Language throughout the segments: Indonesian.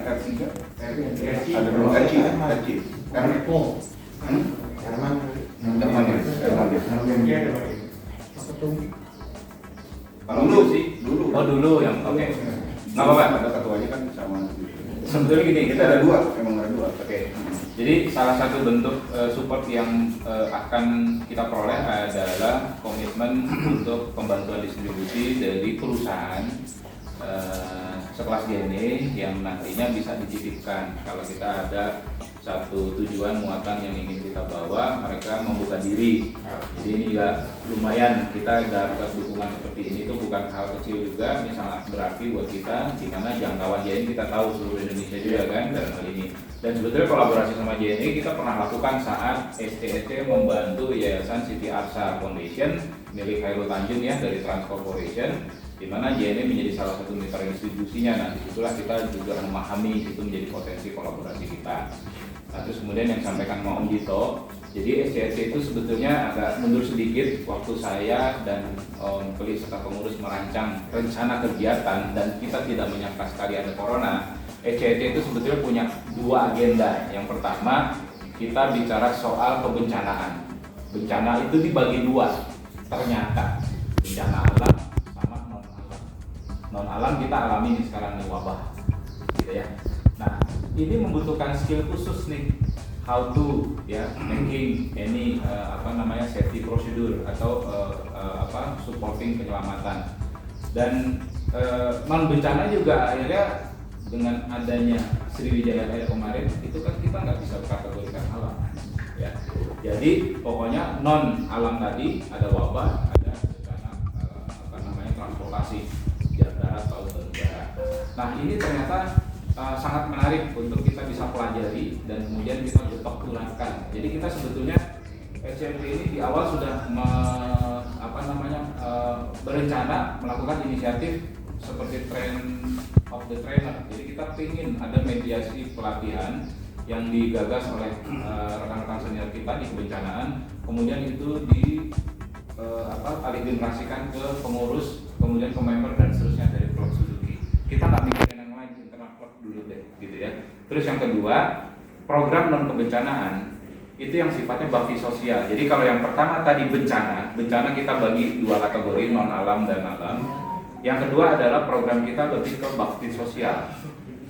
R3 ada belum RC Herman kalau dulu sih dulu yang oke. nggak apa-apa ada ketuanya kan sama Sebetulnya gini, kita ada dua. Oke. Jadi salah satu bentuk support yang akan kita peroleh adalah komitmen untuk pembantuan distribusi dari perusahaan sekelas JNE yang nantinya bisa dititipkan kalau kita ada satu tujuan muatan yang ingin kita bawa, mereka membuka diri. Jadi ini juga lumayan, kita dapat dukungan seperti ini itu bukan hal kecil juga, misalnya berarti buat kita di mana jangkauan JNE kita tahu seluruh Indonesia juga kan dalam hal ini. Dan sebetulnya kolaborasi sama JNE kita pernah lakukan saat STSC membantu Yayasan Siti Arsa Foundation milik Khairul Tanjung ya dari Trans Corporation, di mana JNE menjadi salah satu mitra institusinya. Nah, disitulah kita juga memahami itu menjadi potensi kolaborasi kita. Nah, terus kemudian yang disampaikan Om Dito, jadi SCSC itu sebetulnya agak mundur sedikit waktu saya dan Om Keli serta pengurus merancang rencana kegiatan dan kita tidak menyangka sekali ada corona. SCSC itu sebetulnya punya dua agenda. Yang pertama, kita bicara soal kebencanaan. Bencana itu dibagi dua, ternyata bencana alam sama non alam. Non alam kita alami nih sekarang nih wabah, gitu ya. Nah, ini membutuhkan skill khusus nih, how to ya making any safety procedure atau supporting penyelamatan. Dan non bencana juga akhirnya dengan adanya Sriwijaya Air kemarin itu kan kita nggak bisa kategorikan alam ya. Jadi pokoknya non alam tadi ada wabah, ada bencana transportasi darat laut dan udara. Nah, ini ternyata sangat menarik untuk kita bisa pelajari dan kemudian kita tularkan. Jadi kita sebetulnya SCMP ini di awal sudah berencana melakukan inisiatif seperti train of the trainer. Jadi kita ingin ada mediasi pelatihan yang digagas oleh rekan-rekan senior kita di kebencanaan, kemudian itu alih generasikan ke pengurus, kemudian ke member dan seterusnya dari klub Suzuki. Kita nggak mikirin yang lain, internal klub dulu deh, gitu ya. Terus yang kedua, program non kebencanaan itu yang sifatnya bakti sosial. Jadi kalau yang pertama tadi bencana kita bagi dua kategori, non alam dan alam. Yang kedua adalah program kita lebih ke bakti sosial.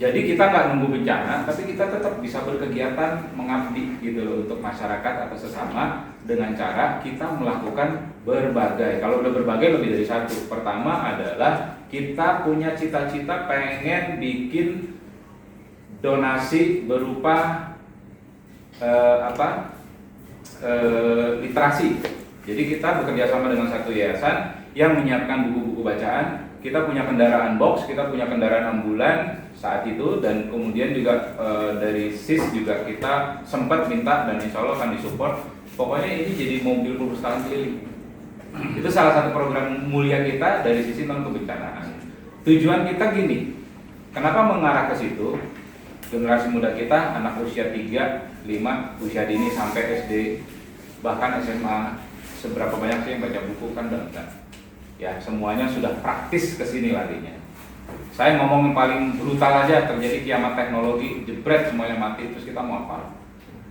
Jadi kita nggak nunggu bencana, tapi kita tetap bisa berkegiatan mengabdi gitu loh untuk masyarakat atau sesama dengan cara kita melakukan berbagai. Kalau udah berbagai lebih dari satu. Pertama adalah kita punya cita-cita pengen bikin donasi berupa literasi. Jadi kita bekerja sama dengan satu yayasan yang menyiapkan buku-buku bacaan. Kita punya kendaraan box, kita punya kendaraan ambulan saat itu, dan kemudian juga dari SIS juga kita sempat minta dan insya Allah akan disupport. Pokoknya ini jadi mobil perpustakaan keliling. Itu salah satu program mulia kita dari sisi non kebencanaan. Tujuan kita gini, kenapa mengarah ke situ? Generasi muda kita, anak usia 3, 5, usia dini sampai SD, bahkan SMA, seberapa banyak sih yang baca buku kan dan ya semuanya sudah praktis ke sini larinya. Saya ngomong yang paling brutal aja, terjadi kiamat teknologi, jebret semuanya mati, terus kita mau apa?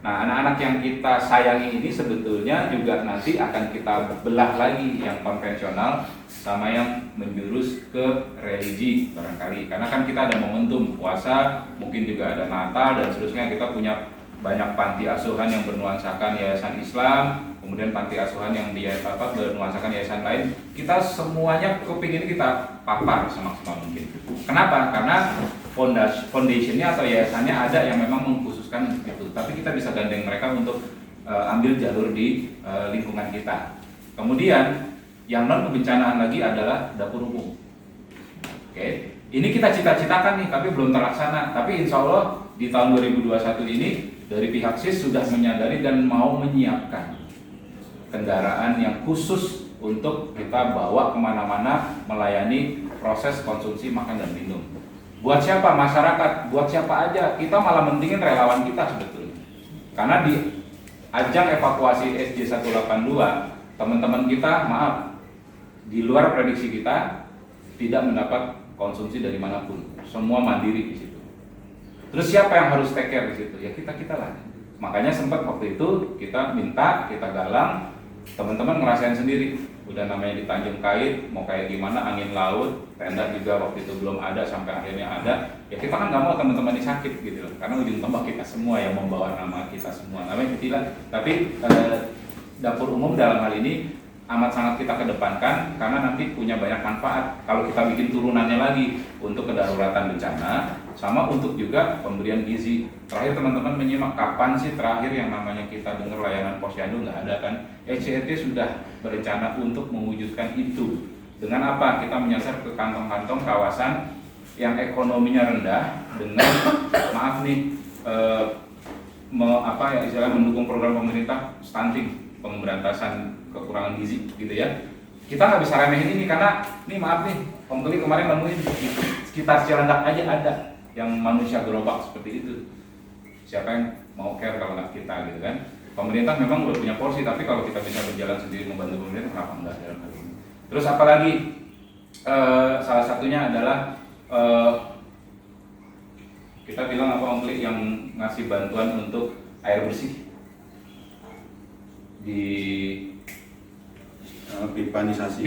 Nah, anak-anak yang kita sayangi ini sebetulnya juga nanti akan kita belah lagi yang konvensional sama yang menjurus ke religi barangkali. Karena kan kita ada momentum puasa, mungkin juga ada Natal dan seterusnya. Kita punya banyak panti asuhan yang bernuansakan yayasan Islam, kemudian panti asuhan yang bernuansakan yayasan lain. Kita semuanya kepingin kita papar semaksimal mungkin. Kenapa? Karena foundationnya atau yayasannya ada yang memang mengkhususkan itu. Tapi kita bisa gandeng mereka untuk ambil jalur di lingkungan kita. Kemudian yang non kebencanaan lagi adalah dapur umum. Oke, ini kita cita-citakan nih, tapi belum terlaksana. Tapi insya Allah di tahun 2021 ini dari pihak SIS sudah menyadari dan mau menyiapkan kendaraan yang khusus untuk kita bawa kemana-mana melayani proses konsumsi makan dan minum. Buat siapa? Masyarakat. Buat siapa aja? Kita malah mentingin relawan kita sebetulnya. Karena di ajang evakuasi SJ 182, teman-teman kita maaf, di luar prediksi kita tidak mendapat konsumsi dari manapun. Semua mandiri di situ. Terus siapa yang harus take care di situ? Ya kita lah. Makanya sempat waktu itu kita minta, kita galang, teman-teman ngerasain sendiri. Udah namanya di Tanjung Kait, mau kayak gimana, angin laut, tenda juga waktu itu belum ada sampai akhirnya ada. Ya kita kan nggak mau teman-teman ini sakit gitu loh, karena ujung tombak kita semua yang membawa nama kita semua. Namanya kecilan, tapi dapur umum dalam hal ini amat sangat kita kedepankan karena nanti punya banyak manfaat kalau kita bikin turunannya lagi untuk kedaruratan bencana sama untuk juga pemberian gizi. Terakhir teman-teman menyimak kapan sih terakhir yang namanya kita dengar layanan posyandu, nggak ada kan? ECRT sudah berencana untuk mewujudkan itu. Dengan apa? Kita menyasar ke kantong-kantong kawasan yang ekonominya rendah dengan maaf nih mendukung program pemerintah stunting, pemberantasan kekurangan gizi gitu ya. Kita nggak bisa remehin ini karena ini maaf nih, Om Keli kemarin nemuin di sekitar Cilandak aja ada yang manusia gerobak seperti itu. Siapa yang mau care kalau nggak kita gitu kan? Pemerintah memang udah punya porsi, tapi kalau kita bisa berjalan sendiri membantu pemerintah, kenapa enggak dalam hal ini? Terus apalagi salah satunya adalah kita bilang apa Om Keli yang ngasih bantuan untuk air bersih di pipanisasi.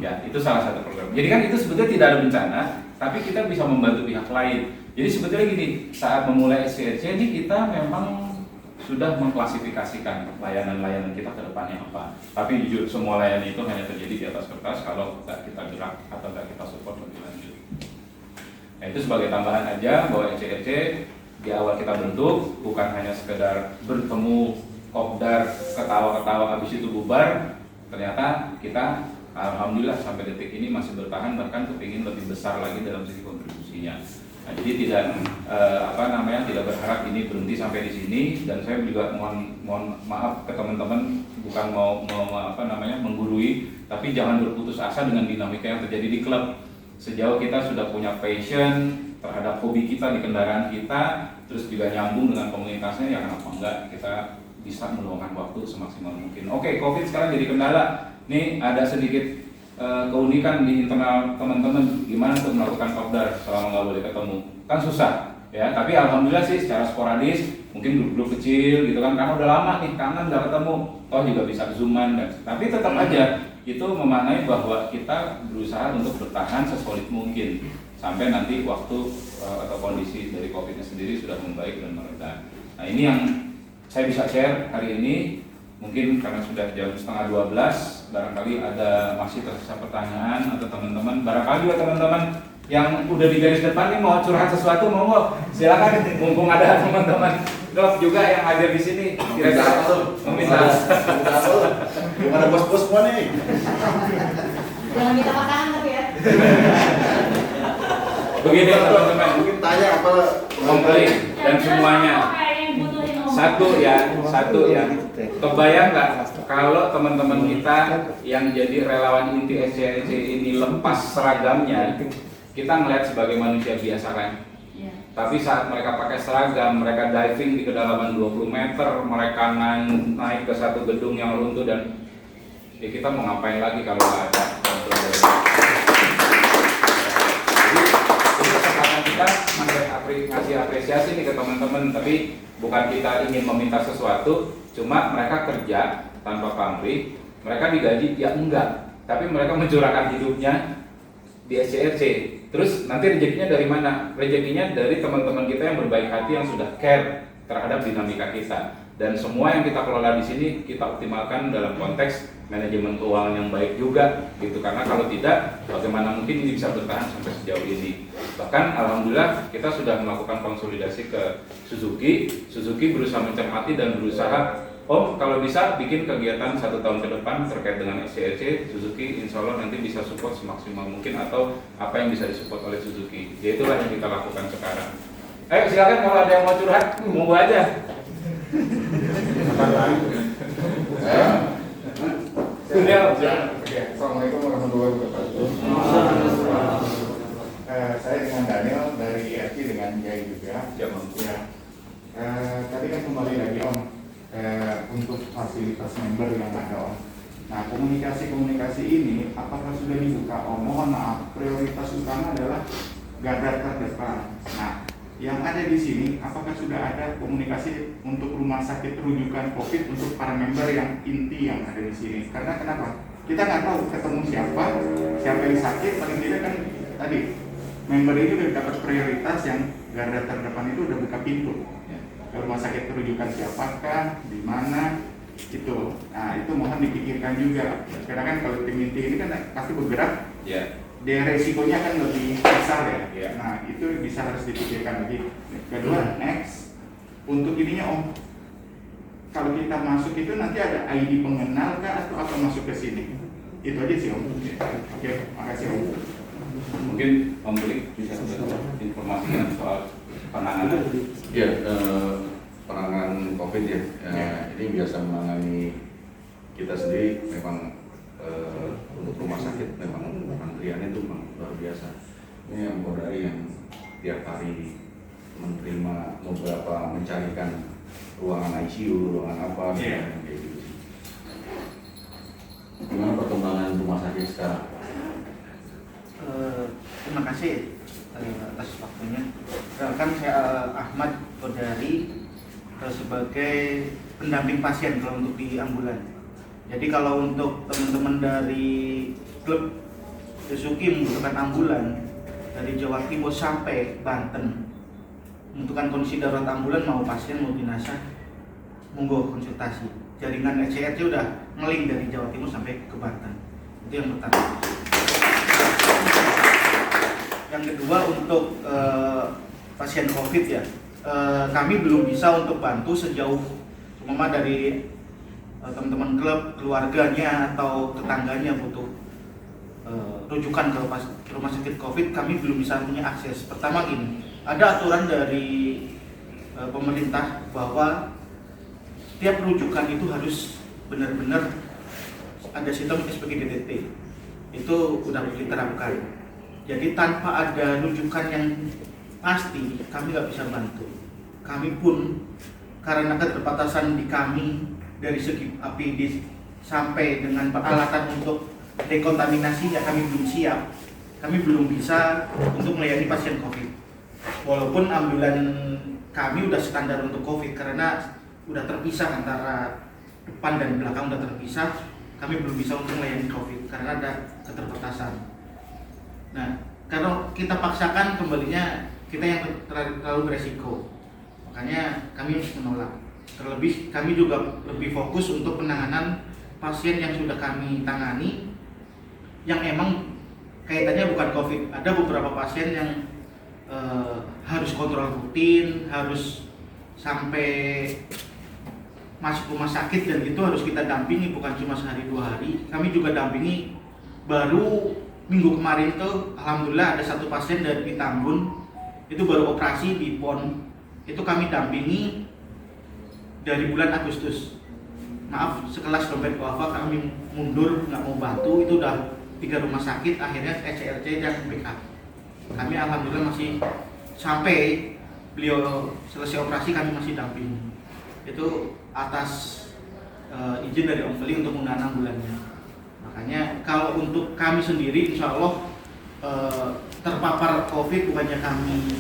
Ya, itu salah satu program. Jadi kan itu sebetulnya tidak ada bencana, tapi kita bisa membantu pihak lain. Jadi sebetulnya gini, saat memulai SCRC ini kita memang sudah mengklasifikasikan layanan-layanan kita ke depannya apa. Tapi jujur semua layanan itu hanya terjadi di atas kertas kalau nggak kita gerak atau nggak kita support lebih lanjut. Nah, itu sebagai tambahan aja bahwa SCRC di awal kita bentuk bukan hanya sekedar bertemu kopdar ketawa-ketawa habis itu bubar. Ternyata kita alhamdulillah sampai detik ini masih bertahan, bahkan kepingin lebih besar lagi dalam sisi kontribusinya. Nah, jadi tidak tidak berharap ini berhenti sampai di sini, dan saya juga mohon maaf ke teman-teman, bukan mau menggurui, tapi jangan berputus asa dengan dinamika yang terjadi di klub. Sejauh kita sudah punya passion terhadap hobi kita di kendaraan kita, terus juga nyambung dengan komunitasnya, ya kenapa enggak kita bisa meluangkan waktu semaksimal mungkin. Oke, COVID sekarang jadi kendala. Nih ada sedikit keunikan di internal teman-teman gimana untuk melakukan kopdar selama nggak boleh ketemu. Kan susah, ya. Tapi alhamdulillah sih secara sporadis, mungkin grup-grup kecil gitu kan, karena udah lama nih kangen nggak ketemu. Toh juga bisa zooman dan. Tapi tetap aja itu memaknai bahwa kita berusaha untuk bertahan sesolid mungkin sampai nanti waktu atau kondisi dari COVID-nya sendiri sudah membaik dan mereda. Nah ini yang saya bisa share hari ini, mungkin karena sudah jam 11:30, barangkali ada masih tersisa pertanyaan atau teman-teman, barangkali juga teman-teman yang udah di garis depan nih mau curhat sesuatu, mau silakan, mumpung ada teman-teman klub juga yang hadir di sini, kira-kira meminta. Belum ada bos-bos semua nih. Jangan minta makanan tapi ya. Begini teman-teman, Mungkin tanya apa Keli dan semuanya. Satu ya. Kebayang nggak kalau teman-teman kita yang jadi relawan inti SCRC ini lepas seragamnya, kita ngeliat sebagai manusia biasa kan? Ya. Tapi saat mereka pakai seragam, mereka diving di kedalaman 20 meter, mereka naik ke satu gedung yang runtuh, dan ya kita mau ngapain lagi kalau nggak ada kontrol dari jadi kesempatan kita ngasih apresiasi nih ke teman-teman, tapi bukan kita ingin meminta sesuatu, cuma mereka kerja tanpa pamrih, mereka digaji ya enggak, tapi mereka mencurahkan hidupnya di SCRC. Terus nanti rezekinya dari mana? Rezekinya dari teman-teman kita yang berbaik hati, yang sudah care terhadap dinamika kita. Dan semua yang kita kelola di sini kita optimalkan dalam konteks manajemen keuangan yang baik juga gitu, karena kalau tidak bagaimana mungkin ini bisa bertahan sampai sejauh ini. Bahkan alhamdulillah kita sudah melakukan konsolidasi ke Suzuki berusaha mencermati dan berusaha kalau bisa bikin kegiatan 1 tahun ke depan terkait dengan SCRC. Suzuki insya Allah nanti bisa support semaksimal mungkin, atau apa yang bisa disupport oleh Suzuki. Ya itulah yang kita lakukan sekarang. Ayo silakan kalau ada yang mau curhat, monggo aja. Assalamualaikum warahmatullahi wabarakatuh. Saya dengan Daniel dari IRC dengan Jai juga. Ya. Tadi kan kembali lagi Om untuk fasilitas member yang ada Om. Nah komunikasi ini apakah sudah dibuka Om? Mohon maaf, prioritas utama adalah garda terdepan. Nah yang ada di sini, apakah sudah ada komunikasi untuk rumah sakit rujukan COVID untuk para member yang inti yang ada di sini? Karena kenapa? Kita nggak tahu ketemu siapa yang sakit, paling tidak kan tadi member ini udah dapat prioritas yang garda terdepan itu udah buka pintu. Ke rumah sakit rujukan siapakah, di mana, itu. Nah itu mohon dipikirkan juga. Karena kan kalau tim inti ini kan pasti bergerak. Dia resikonya kan lebih besar ya. Nah itu bisa harus dipikirkan lagi. Kedua, next untuk ininya Om, kalau kita masuk itu nanti ada ID pengenal kah atau apa masuk ke sini? Itu aja sih Om. Oke, makasih Om. Mungkin Om Belik bisa informasikan soal penanganan. Ya, penanganan COVID ya. Ini biasa menangani kita sendiri memang. Untuk rumah sakit memang antriannya itu memang luar biasa. Ini yang Polri yang tiap hari menerima beberapa mencarikan ruangan ICU, ruangan apa, kayak gitu sih. Gimana perkembangan rumah sakit sekarang? Terima kasih atas waktunya. Kan saya Ahmad Kodari sebagai pendamping pasien kalau untuk di ambulan. Jadi kalau untuk teman-teman dari klub Suzuki membutuhkan ambulan dari Jawa Timur sampai Banten, membutuhkan kondisi darurat ambulan mau pasien mau jenazah, monggo konsultasi. Jaringan ECRC udah ngeling dari Jawa Timur sampai ke Banten. Itu yang pertama. Yang kedua untuk pasien COVID ya, kami belum bisa untuk bantu sejauh cuma dari teman-teman klub, keluarganya atau tetangganya butuh rujukan ke rumah sakit COVID, kami belum bisa punya akses. Pertama gini, ada aturan dari pemerintah bahwa setiap rujukan itu harus benar-benar ada sistem SPG-DTT. Itu udah diterapkan. Jadi tanpa ada rujukan yang pasti, kami nggak bisa bantu. Kami pun karena keterbatasan di kami dari segi APD sampai dengan peralatan untuk dekontaminasinya kami belum siap. Kami belum bisa untuk melayani pasien COVID. Walaupun ambulan kami udah standar untuk COVID karena udah terpisah antara depan dan belakang udah terpisah, kami belum bisa untuk melayani COVID karena ada keterbatasan. Nah, kalau kita paksakan kembalinya kita yang terlalu beresiko. Makanya kami harus menolak. Terlebih kami juga lebih fokus untuk penanganan pasien yang sudah kami tangani yang emang kaitannya bukan COVID. Ada beberapa pasien yang harus kontrol rutin, harus sampai masuk rumah sakit dan itu harus kita dampingi bukan cuma sehari 2 hari. Kami juga dampingi baru minggu kemarin tuh alhamdulillah ada satu pasien dari Tambun itu baru operasi di PON. Itu kami dampingi dari bulan Agustus. Maaf, sekelas dompet wafa kami mundur nggak mau bantu, itu udah 3 rumah sakit, akhirnya ECRC dan backup. Kami alhamdulillah masih sampai beliau selesai operasi kami masih dampingi. Itu atas izin dari Om Feli untuk menggunakan ambulannya. Makanya kalau untuk kami sendiri insya Allah terpapar COVID bukannya kami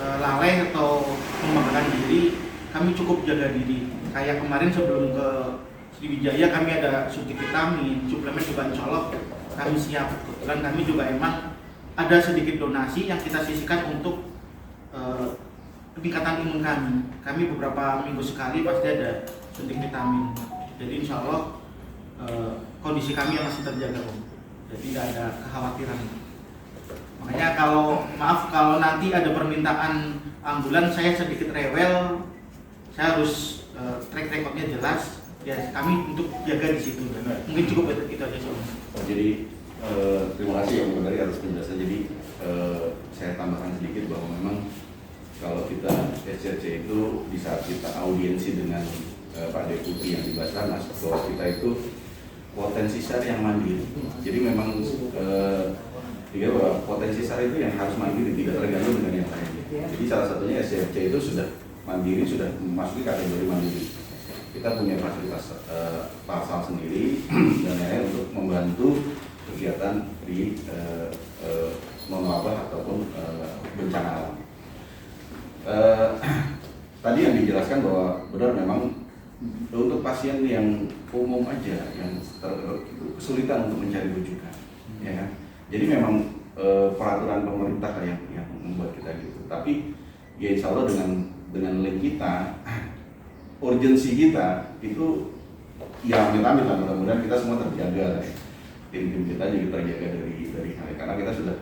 lalai atau membanggakan diri, kami cukup jaga diri. Kayak kemarin sebelum ke Sriwijaya kami ada suntik vitamin, suplemen juga insya Allah kami siap. Kebetulan kami juga emang ada sedikit donasi yang kita sisihkan untuk peningkatan imun kami. Kami beberapa minggu sekali pasti ada suntik vitamin. Jadi insya Allah kondisi kami yang masih terjaga Om. Jadi tidak ada kekhawatiran. Makanya kalau nanti ada permintaan ambulan, saya sedikit rewel, saya harus track recordnya jelas. Ya kami untuk jaga di situ. Mungkin cukup itu aja sih. Jadi terima kasih Om Kodari atas penjelasan. Jadi saya tambahkan sedikit bahwa memang kalau kita SCC itu di saat kita audiensi dengan Pak Deputi yang di Basarnas, bahwa kita itu potensi SAR yang mandiri. Jadi memang bahwa potensi SAR itu yang harus mandiri, tidak tergantung dengan yang lainnya. Jadi salah satunya SCC itu sudah mandiri, sudah memasuki kategori mandiri. Kita punya fasilitas pasal sendiri dan lain-lain untuk membantu kegiatan di non-wabah ataupun bencana alam. tadi yang dijelaskan bahwa benar memang untuk pasien yang umum aja yang kesulitan untuk mencari rujukan, ya kan? Jadi memang peraturan pemerintah yang membuat kita gitu. Tapi ya insya Allah dengan link kita, urgensi kita itu ya amit-amit lah, mudah-mudahan kita semua terjaga, tim-tim kita juga terjaga dari karena kita sudah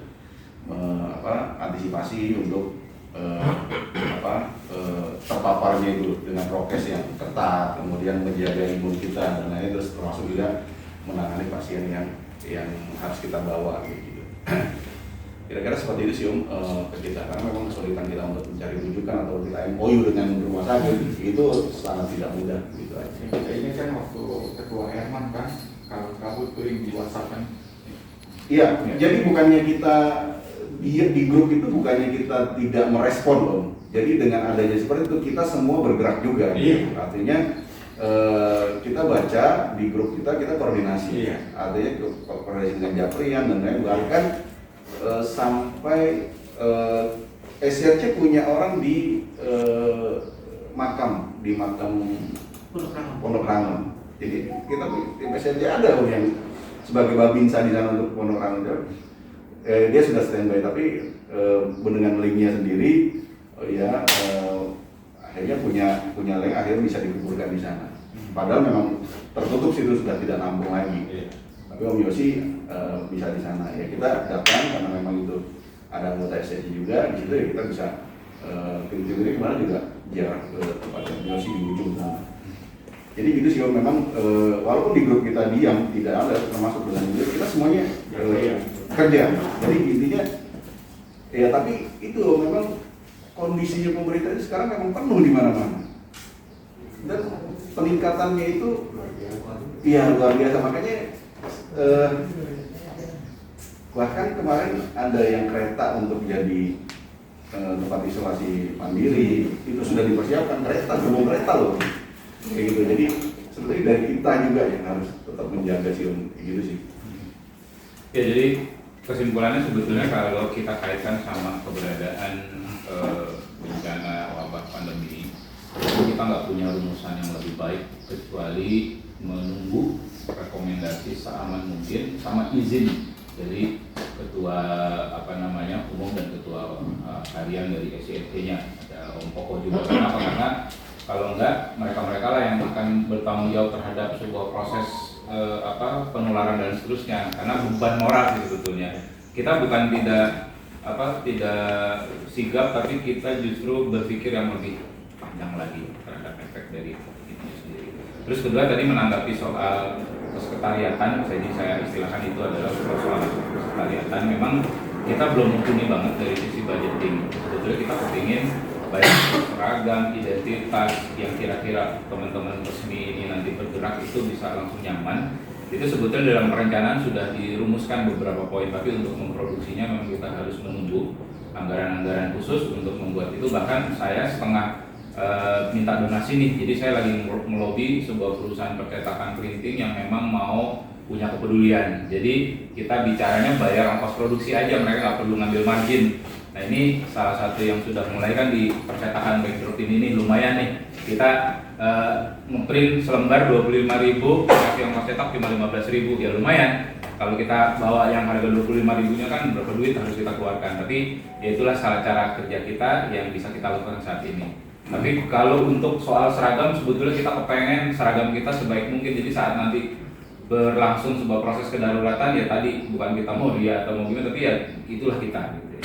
antisipasi untuk terpaparnya itu dengan prokes yang ketat, kemudian menjaga imun kita dan lain-lain, terus termasuk juga menangani pasien yang harus kita bawa gitu. Kira-kira seperti itu sih ke kita, karena memang kesulitan kita untuk mencari rujukan atau kita MOU dengan rumah sakit itu sangat tidak mudah gitu aja. Kita ini kan waktu Ketua Herman kan, kalau kabut turing di WhatsApp kan. Iya, jadi bukannya kita di grup itu bukannya kita tidak merespon loh. Jadi dengan adanya seperti itu kita semua bergerak juga. Iya. Artinya kita baca di grup kita koordinasi. Iya. Artinya koordinasi dengan Japrian dan lain, bahkan sampai SRC punya orang di makam Pondok Rangon. Jadi kita tim SRC ada yang sebagai babinsa di sana untuk Pondok Rangon. Dia sudah standby, tapi dengan linknya sendiri akhirnya punya link, akhirnya bisa dikumpulkan di sana. Padahal memang tertutup situ, sudah tidak nampung lagi. Tapi Om Yosi bisa di sana. Ya kita datang karena memang itu ada anggota SSC juga, gitu ya kita bisa tim-tim ini kemarin juga jarak ke tempat Om Yosi di ujung sana. Jadi gitu sih Om, memang walaupun di grup kita diam, tidak ada termasuk dengan dia, kita semuanya kerja. Jadi intinya ya, tapi itu memang kondisinya pemerintah itu sekarang memang penuh di mana-mana. Dan peningkatannya itu luar biasa. Makanya bahkan kemarin ada yang kereta untuk jadi tempat isolasi mandiri itu sudah dipersiapkan, gerbong kereta loh. Kayak gitu. Jadi sebenarnya dari kita juga yang harus tetap menjaga sih, kayak gitu sih. Ya, jadi kesimpulannya sebetulnya kalau kita kaitkan sama keberadaan bencana wabah pandemi, kita nggak punya rumusan yang lebih baik kecuali menunggu rekomendasi seaman mungkin sama izin dari ketua umum dan ketua harian dari SCFT-nya, ada Om Koko juga. Kenapa? Karena kalau enggak, mereka lah yang akan bertanggung jawab terhadap sebuah proses penularan dan seterusnya. Karena beban moral sih sebetulnya. Kita bukan tidak sigap, tapi kita justru berpikir yang lebih panjang lagi terhadap efek dari itu sendiri. Terus kedua tadi menanggapi soal kesekretariatan, jadi saya istilahkan itu adalah soal kesekretariatan. Memang kita belum mumpuni banget dari sisi budgeting. Sebetulnya kita kepingin baik seragam, identitas yang kira-kira teman-teman resmi ini nanti bergerak itu bisa langsung nyaman. Itu sebetulnya dalam perencanaan sudah dirumuskan beberapa poin, tapi untuk memproduksinya memang kita harus menunggu anggaran-anggaran khusus untuk membuat itu. Bahkan saya setengah minta donasi nih, jadi saya lagi melobi sebuah perusahaan percetakan printing yang memang mau punya kepedulian. Jadi kita bicaranya bayar ongkos produksi aja, mereka nggak perlu ngambil margin. Nah ini salah satu yang sudah mulai kan di percetakan backdrop ini lumayan nih. Kita ngeprint selembar 25.000, kasih ongkos cetak cuma 15.000, ya lumayan. Kalau kita bawa yang harga 25.000-nya kan berapa duit harus kita keluarkan. Tapi ya itulah salah cara kerja kita yang bisa kita lakukan saat ini. Tapi kalau untuk soal seragam, sebetulnya kita kepengen seragam kita sebaik mungkin. Jadi saat nanti berlangsung sebuah proses kedaruratan, ya tadi bukan kita mau dia atau mau gimana, tapi ya itulah kita gitu.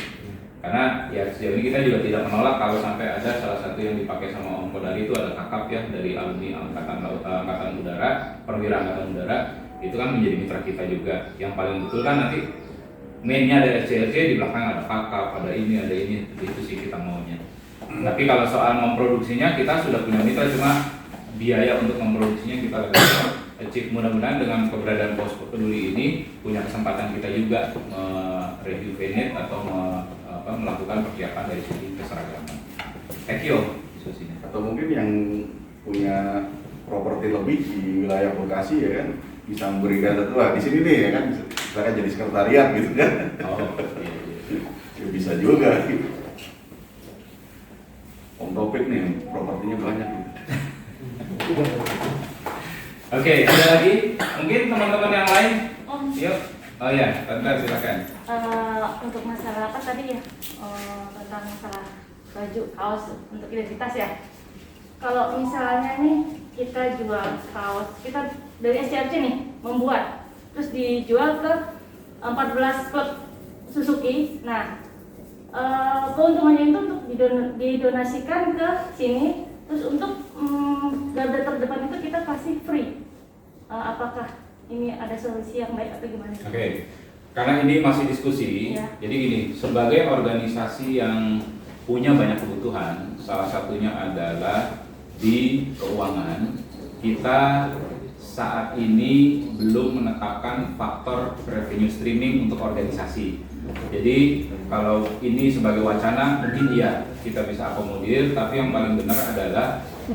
Karena ya sejauh ini kita juga tidak menolak kalau sampai ada salah satu yang dipakai sama Om Kodari itu ada kakap ya dari alumni Angkatan Udara, Perwira Angkatan Udara, itu kan menjadi mitra kita juga. Yang paling betul kan nanti mainnya ada SCLC, di belakang ada kakap, ada ini, itu sih kita maunya. Tapi kalau soal memproduksinya kita sudah punya mitra, cuma biaya untuk memproduksinya kita lagi achieve. Mudah-mudahan dengan keberadaan pos peduli ini punya kesempatan kita juga rejuvenate atau melakukan persiapan dari segi keseragaman. Diskusinya. Atau mungkin yang punya properti lebih di wilayah Bekasi ya kan bisa memberikan satu di sini nih ya kan, misalkan jadi sekretariat gitu kan. Oh iya. Ya, bisa juga. Om Taufik nih propertinya banyak nih. Oke, ada lagi? Mungkin teman-teman yang lain? Om, Yuk. Oh ya, Tante silakan. untuk masalah apa tadi ya? Tentang masalah baju, kaos untuk identitas ya. Kalau misalnya nih kita jual kaos, kita dari SCRC nih membuat, terus dijual ke 14 klub Suzuki. Nah, keuntungannya itu untuk didonasikan ke sini, terus untuk garda terdepan itu kita kasih free. Apakah ini ada solusi yang baik atau gimana? Oke, karena ini masih diskusi, Ya. jadi gini, sebagai organisasi yang punya banyak kebutuhan, salah satunya adalah di keuangan, kita saat ini belum menetapkan faktor revenue streaming untuk organisasi. Jadi kalau ini sebagai wacana mungkin iya kita bisa akomodir, tapi yang paling benar adalah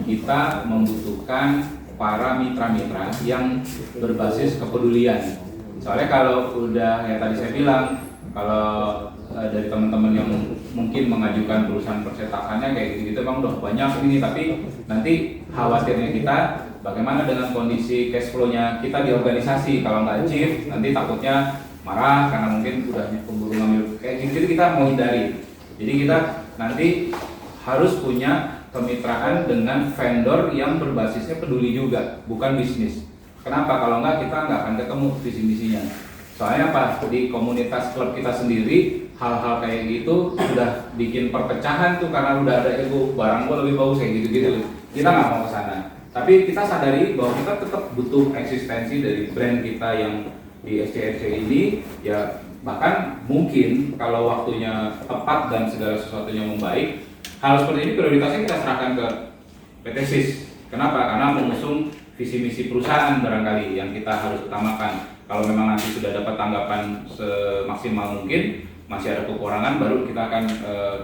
kita membutuhkan para mitra-mitra yang berbasis kepedulian. Soalnya kalau udah ya tadi saya bilang, kalau dari teman-teman yang mungkin mengajukan perusahaan percetakannya kayak gitu-gitu bang udah banyak ini, tapi nanti khawatirnya kita bagaimana dengan kondisi cash flow-nya kita di organisasi. Kalau nggak achieve nanti takutnya marah karena mungkin udah keburu ngambil kayak gitu, kita mau hindari. Jadi kita nanti harus punya kemitraan dengan vendor yang berbasisnya peduli juga, bukan bisnis. Kenapa? Kalau nggak kita nggak akan ketemu visi misinya. Soalnya apa? Di komunitas klub kita sendiri hal-hal kayak gitu sudah bikin perpecahan tuh karena udah ada ego, barang gua lebih bagus kayak gitu-gitu. Kita nggak mau ke sana. Tapi kita sadari bahwa kita tetap butuh eksistensi dari brand kita yang di SCRC ini, ya bahkan mungkin kalau waktunya tepat dan segala sesuatunya membaik, hal seperti ini prioritasnya kita serahkan ke PT SIS. Kenapa? Karena mengusung visi misi perusahaan barangkali yang kita harus utamakan. Kalau memang nanti sudah dapat tanggapan semaksimal mungkin, masih ada kekurangan, baru kita akan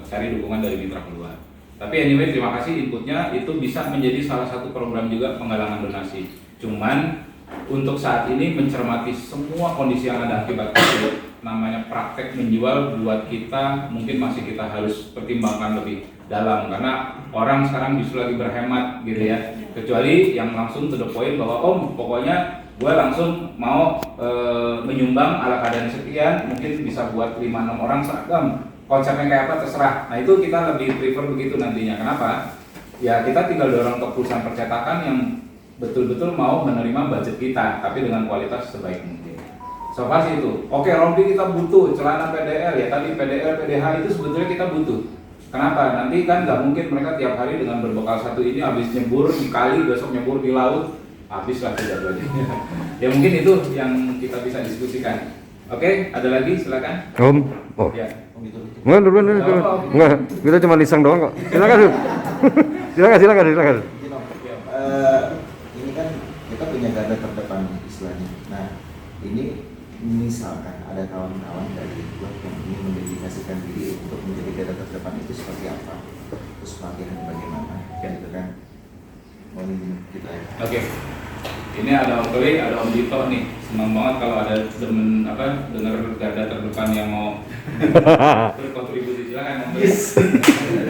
cari dukungan dari mitra keluar. Tapi anyway, terima kasih inputnya, itu bisa menjadi salah satu program juga penggalangan donasi. Cuman untuk saat ini mencermati semua kondisi yang ada akibat COVID, namanya praktek menjual buat kita mungkin masih kita harus pertimbangkan lebih dalam, karena orang sekarang justru lagi berhemat gitu ya. Kecuali yang langsung to the point bahwa pokoknya gue langsung mau menyumbang ala keadaan sekian, mungkin bisa buat 5-6 orang seragam, konsepnya kayak apa terserah. Nah itu kita lebih prefer begitu nantinya. Kenapa? Ya kita tinggal dorong ke perusahaan percetakan yang betul-betul mau menerima budget kita, tapi dengan kualitas sebaik mungkin. So far sih itu. Oke, rompi kita butuh, celana PDL ya tadi PDL, PDH itu sebetulnya kita butuh. Kenapa? Nanti kan nggak mungkin mereka tiap hari dengan berbekal satu ini habis nyebur di kali, besok nyebur di laut, habislah tidak lagi. Ya mungkin itu yang kita bisa diskusikan. Oke, ada lagi silakan. Om, oh, Ya. enggak duluan, enggak, kita cuma lisang doang kok. Silakan, silakan. Ini kan kita punya garda terdepan istilahnya. Nah, ini misalkan ada kawan-kawan dari klub yang ingin mendedikasikan diri untuk menjadi garda terdepan itu seperti apa, terus pelatihan bagaimana, gitu kan? Mohon kita ya. Oke. Ini ada Om Keli, ada Om Dito nih. Senang banget kalau ada demen dengar garda terdepan yang mau berkontribusi. Silakan Om Keli.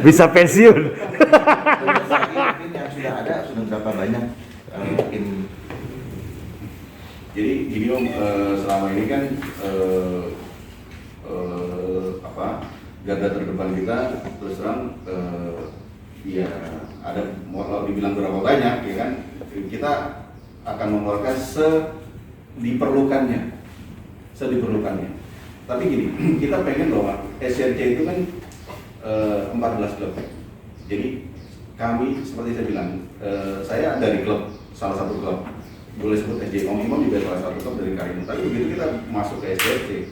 Bisa pensiun. Mungkin yang sudah ada sudah berapa banyak? Mungkin Jadi gini Om, selama ini kan garda terdepan kita terus terang ya ada mau dibilang berapa banyak ya kan, kita akan mengeluarkan sediperlukannya. Tapi gini, kita pengen bahwa SCRC itu kan 14 klub. Jadi kami seperti saya bilang, saya dari klub, salah satu klub, boleh sebut SJ Om Imam juga salah satu klub dari Karimun. Tapi begitu kita masuk ke SCRC,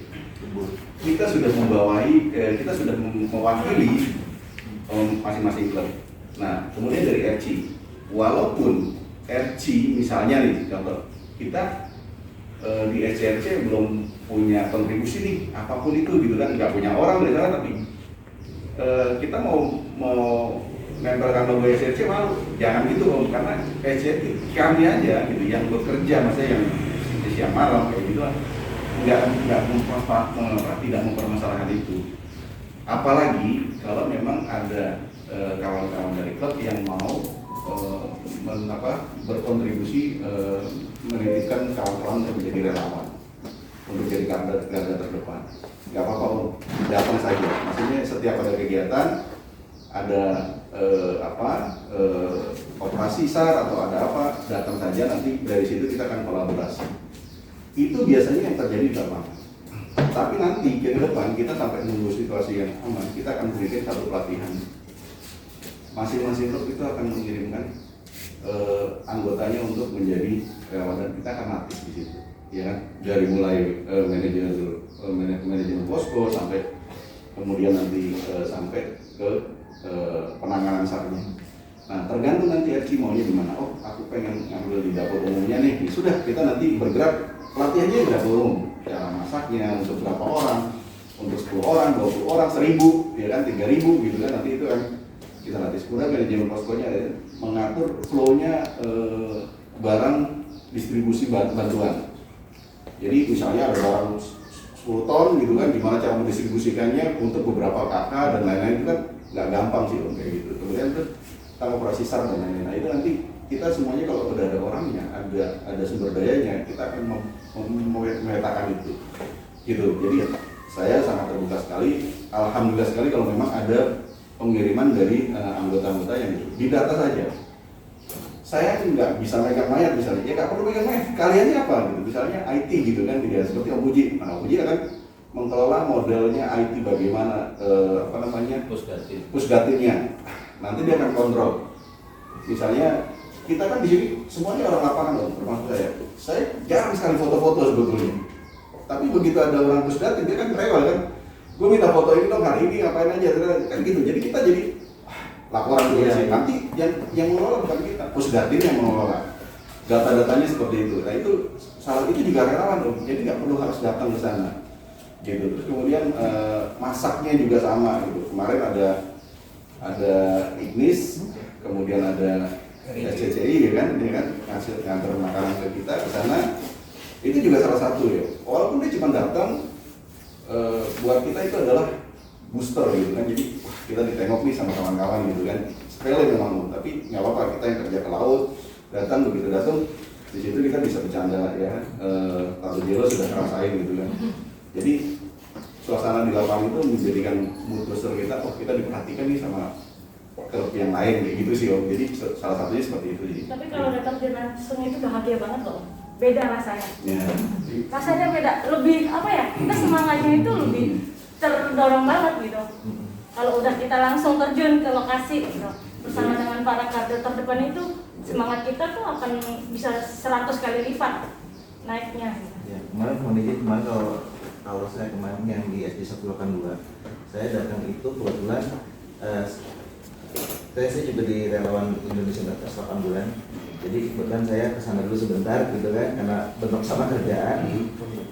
kita sudah kita sudah mewakili masing-masing klub. Nah, kemudian dari RC, walaupun RC misalnya nih contoh, kita di SCRC belum punya kontribusi nih apapun itu gitu kan, nggak punya orang dari sana, tapi kita mau nempelkan logo SCRC malu, jangan gitu Om, karena SCRC kami aja gitu yang bekerja, maksudnya yang siang malam kayak gitu, tidak mempermasalahkan itu. Apalagi kalau memang ada kawan-kawan dari klub yang mau berkontribusi menitipkan kawan-kawan untuk menjadi relawan, untuk jadi garda terdepan. Nggak apa-apa Om, datang saja. Maksudnya setiap ada kegiatan, ada operasi SAR atau ada apa, datang saja, nanti dari situ kita akan kolaborasi. Itu biasanya yang terjadi di lapangan. Tapi nanti ke depan kita sampai menunggu situasi yang aman, kita akan berikan satu pelatihan. Masing-masing klub itu akan mengirimkan anggotanya untuk menjadi relawan dan kita akan aktif di situ, ya kan? Dari mulai manajemen posko sampai kemudian nanti sampai ke penanganan SAR-nya. Nah, tergantung nanti RC maunya di mana. Oh, aku pengen ngambil di dapur umumnya nih. Sudah, kita nanti bergerak pelatihannya di dapur umum. Cara masaknya untuk berapa orang? Untuk 10 orang, 20 orang, 1000, ya kan 3000 gitu kan. Nanti itu kan kita latih. Kemudian manajemen poskonya mengatur flow-nya barang distribusi bantuan. Jadi misalnya ada barang 10 ton gitu kan, gimana cara mendistribusikannya untuk beberapa kakak dan lain-lain, itu kan nggak gampang sih Om kayak gitu. Kemudian itu tentang operasi SAR dan lain-lain. Nah itu nanti kita semuanya kalau sudah ada orangnya, ada sumber dayanya, kita akan memetakan itu. Gitu. Jadi saya sangat terbuka sekali, alhamdulillah sekali kalau memang ada pengiriman dari anggota-anggota yang didata saja. Saya nggak bisa megang mayat misalnya, ya nggak perlu megang mayat, kaliannya apa gitu, misalnya IT gitu kan, ya seperti Om Puji. Nah Om Puji akan mengelola modelnya IT bagaimana pusdatinnya. Nanti dia akan kontrol. Misalnya kita kan di sini semuanya orang lapangan loh, termasuk saya. Saya jarang sekali foto-foto sebetulnya. Tapi begitu ada orang pusdatin dia kan rewel kan. Gue minta foto ini dong hari ini ngapain aja kan gitu. Jadi kita jadi laporan dulu sih. Nanti yang mengelola bukan kita, pusdatin yang mengelola. Data-datanya seperti itu. Nah itu salah itu juga relawan dong. Jadi nggak perlu harus datang ke sana. Gitu. Terus kemudian masaknya juga sama gitu. Kemarin ada Ignis, kemudian ada SCCI ya kan hasil ngantar makanan ke kita ke sana. Itu juga salah satu ya. Walaupun dia cuma datang, buat kita itu adalah booster gitu kan. Jadi kita ditengok nih sama kawan-kawan gitu kan. Sepele memang, tapi nggak apa-apa, kita yang kerja ke laut datang, begitu datang di situ kita bisa bercanda ya. Tato Jelo sudah ngerasain gitu kan. Jadi suasana di lapangan itu menjadikan mood booster kita, oh kita diperhatikan nih sama klub yang lain kayak gitu sih Om. Jadi salah satunya seperti itu. Tapi kalau datang di langsung itu bahagia banget loh. Beda rasanya. Ya. Rasanya beda, lebih apa ya? Kita semangatnya itu lebih terdorong banget gitu. Kalau udah kita langsung terjun ke lokasi gitu, bersama dengan para kader terdepan itu, semangat kita tuh akan bisa 100 kali lipat naiknya. Gitu. Ya, kemarin kalau saya kemarin yang di SD 182, saya datang itu kebetulan saya juga di relawan Indonesia Batas 8 bulan. Jadi kebetulan saya kesana dulu sebentar gitu kan, karena bentuk sama kerjaan,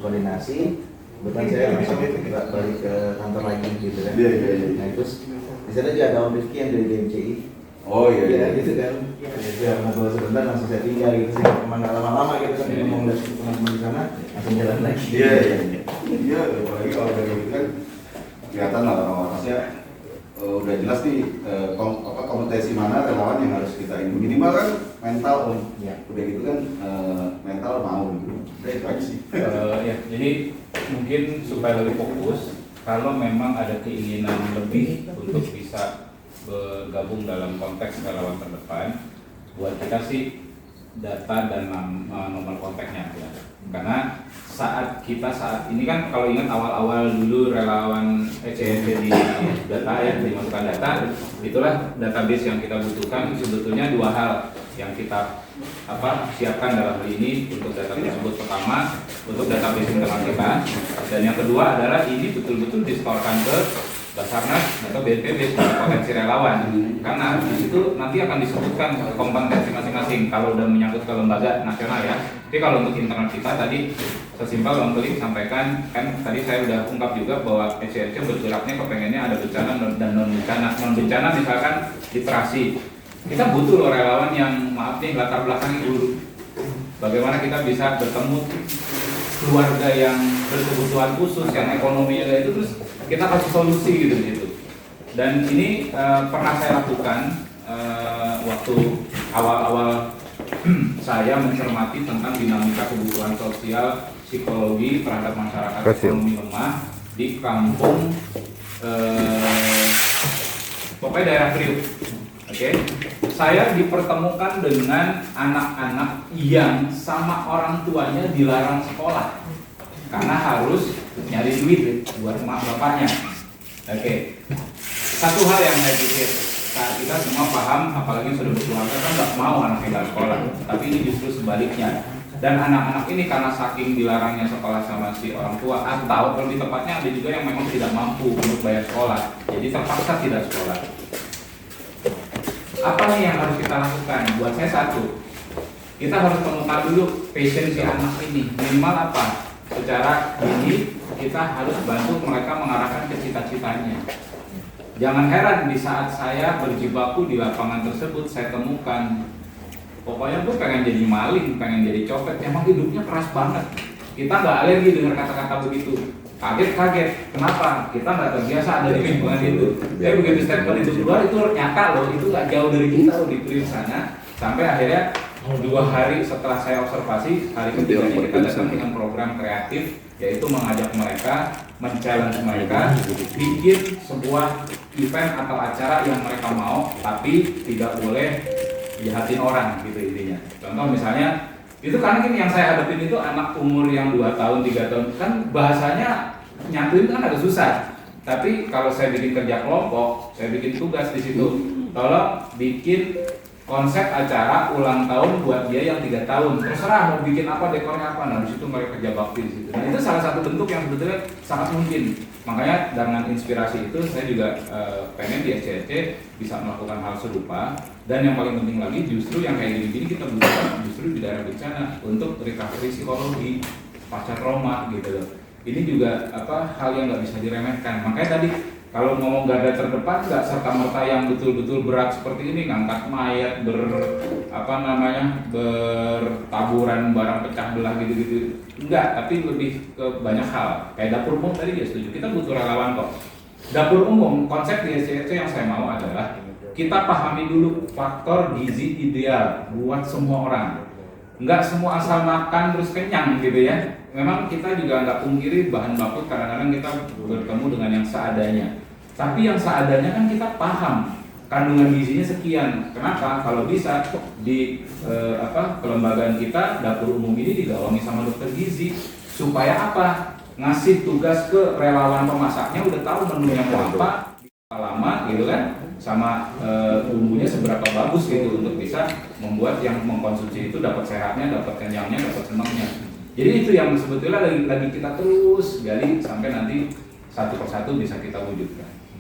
koordinasi. Kebetulan saya langsung balik ke kantor lagi gitu kan. Nah terus di sana juga ada Om Rifki yang dari DMCI. Oh iya. Gitu kan. Ya ngobrol sebentar langsung saya tinggal gitu sih. Emang nggak lama-lama gitu kan, ngomong dari teman-teman di sana langsung jalan lagi. Iya, apalagi kalau dari itu kan kelihatan lah orang-orangnya udah jelas nih kompetensi mana relawan yang harus kita ini. Minimal kan mental Om. Ya. Udah gitu kan mental mau gitu. Udah itu aja sih. Ya, jadi mungkin supaya lebih fokus, kalau memang ada keinginan lebih untuk bisa bergabung dalam konteks relawan terdepan, buat kita sih data dan nomor kontaknya ya. Karena saat ini kan kalau ingat awal-awal dulu relawan ECNC di data ya, dimasukkan data, itulah database yang kita butuhkan. Sebetulnya dua hal yang kita siapkan dalam hal ini untuk data tersebut. Pertama, untuk database internal kita, dan yang kedua adalah ini betul-betul disetorkan ke Basarnas atau BNPB sebagai potensi relawan, karena di situ nanti akan disebutkan kompetensi masing-masing kalau udah menyangkut ke lembaga nasional ya. Tapi kalau untuk internal kita tadi sesimpel Bang Keling sampaikan, kan tadi saya udah ungkap juga bahwa ECNC bergeraknya kepengennya ada bencana dan non bencana. Non bencana misalkan literasi, kita butuh loh relawan yang maaf nih latar belakangnya dulu. Bagaimana kita bisa bertemu keluarga yang berkebutuhan khusus, yang ekonominya kayak itu, terus kita kasih solusi gitu. Dan ini pernah saya lakukan waktu awal-awal saya mencermati tentang dinamika kebutuhan sosial, psikologi terhadap masyarakat ekonomi lemah di kampung pokoknya daerah Priuk. Oke, saya dipertemukan dengan anak-anak yang sama orang tuanya dilarang sekolah karena harus nyari duit buat emak bapaknya. Oke, satu hal yang saya pikir, kita semua paham, apalagi sudah berkeluarga kan nggak mau anaknya nggak sekolah, tapi ini justru sebaliknya. Dan anak-anak ini karena saking dilarangnya sekolah sama si orang tua, atau lebih tepatnya ada juga yang memang tidak mampu untuk bayar sekolah, jadi terpaksa tidak sekolah. Apa nih yang harus kita lakukan? Buat saya satu, kita harus temukan dulu passion si anak ini, minimal apa? Secara ini kita harus bantu mereka mengarahkan ke cita-citanya. Jangan heran di saat saya berjibaku di lapangan tersebut, saya temukan pokoknya gue pengen jadi maling, pengen jadi copet, emang hidupnya keras banget. Kita nggak alergi dengar kata-kata begitu. Kaget, kenapa? Kita nggak terbiasa ada di lingkungan itu. Tapi begitu statement itu keluar, itu nyata loh, itu nggak jauh dari kita loh di Priuk sana. Sampai akhirnya 2 hari setelah saya observasi, hari ketiganya kita datang dengan program kreatif, yaitu mengajak mereka, men-challenge mereka, bikin sebuah event atau acara yang mereka mau, tapi tidak boleh jahatin orang gitu intinya. Contoh misalnya, itu karena yang saya hadapin itu anak umur yang 2 tahun, 3 tahun, kan bahasanya nyatuin kan agak susah. Tapi kalau saya bikin kerja kelompok, saya bikin tugas di situ, tolong bikin konsep acara ulang tahun buat dia yang 3 tahun. Terserah mau bikin apa, dekornya apa. Nah di situ mereka kerja bakti di situ. Nah itu salah satu bentuk yang sebetulnya sangat mungkin. Makanya dengan inspirasi itu saya juga pengen di SCRC bisa melakukan hal serupa. Dan yang paling penting lagi justru yang kayak gini-gini kita butuhkan justru di daerah bencana untuk recovery psikologi pasca trauma gitu loh. Ini juga hal yang nggak bisa diremehkan. Makanya tadi kalau ngomong garda terdepan nggak serta-merta yang betul-betul berat seperti ini, ngangkat mayat, bertaburan barang pecah belah gitu-gitu. Enggak, tapi lebih ke banyak hal. Kayak dapur umum tadi dia setuju. Kita butuh relawan kok. Dapur umum, konsep di SCRC yang saya mau adalah kita pahami dulu faktor gizi ideal buat semua orang. Enggak semua asal makan terus kenyang gitu ya. Memang kita juga nggak pungkiri bahan baku kadang-kadang kita bertemu dengan yang seadanya. Tapi yang seadanya kan kita paham kandungan gizinya sekian. Kenapa? Kalau bisa di kelembagaan kita dapur umum ini digawangi sama dokter gizi supaya apa? Ngasih tugas ke relawan pemasaknya udah tahu menunya mau apa, lama gitu kan, sama bumbunya seberapa bagus gitu untuk bisa membuat yang mengkonsumsi itu dapat sehatnya, dapat kenyangnya, dapat senangnya. Jadi itu yang sebetulnya lagi kita terus gali sampai nanti satu persatu bisa kita wujudkan.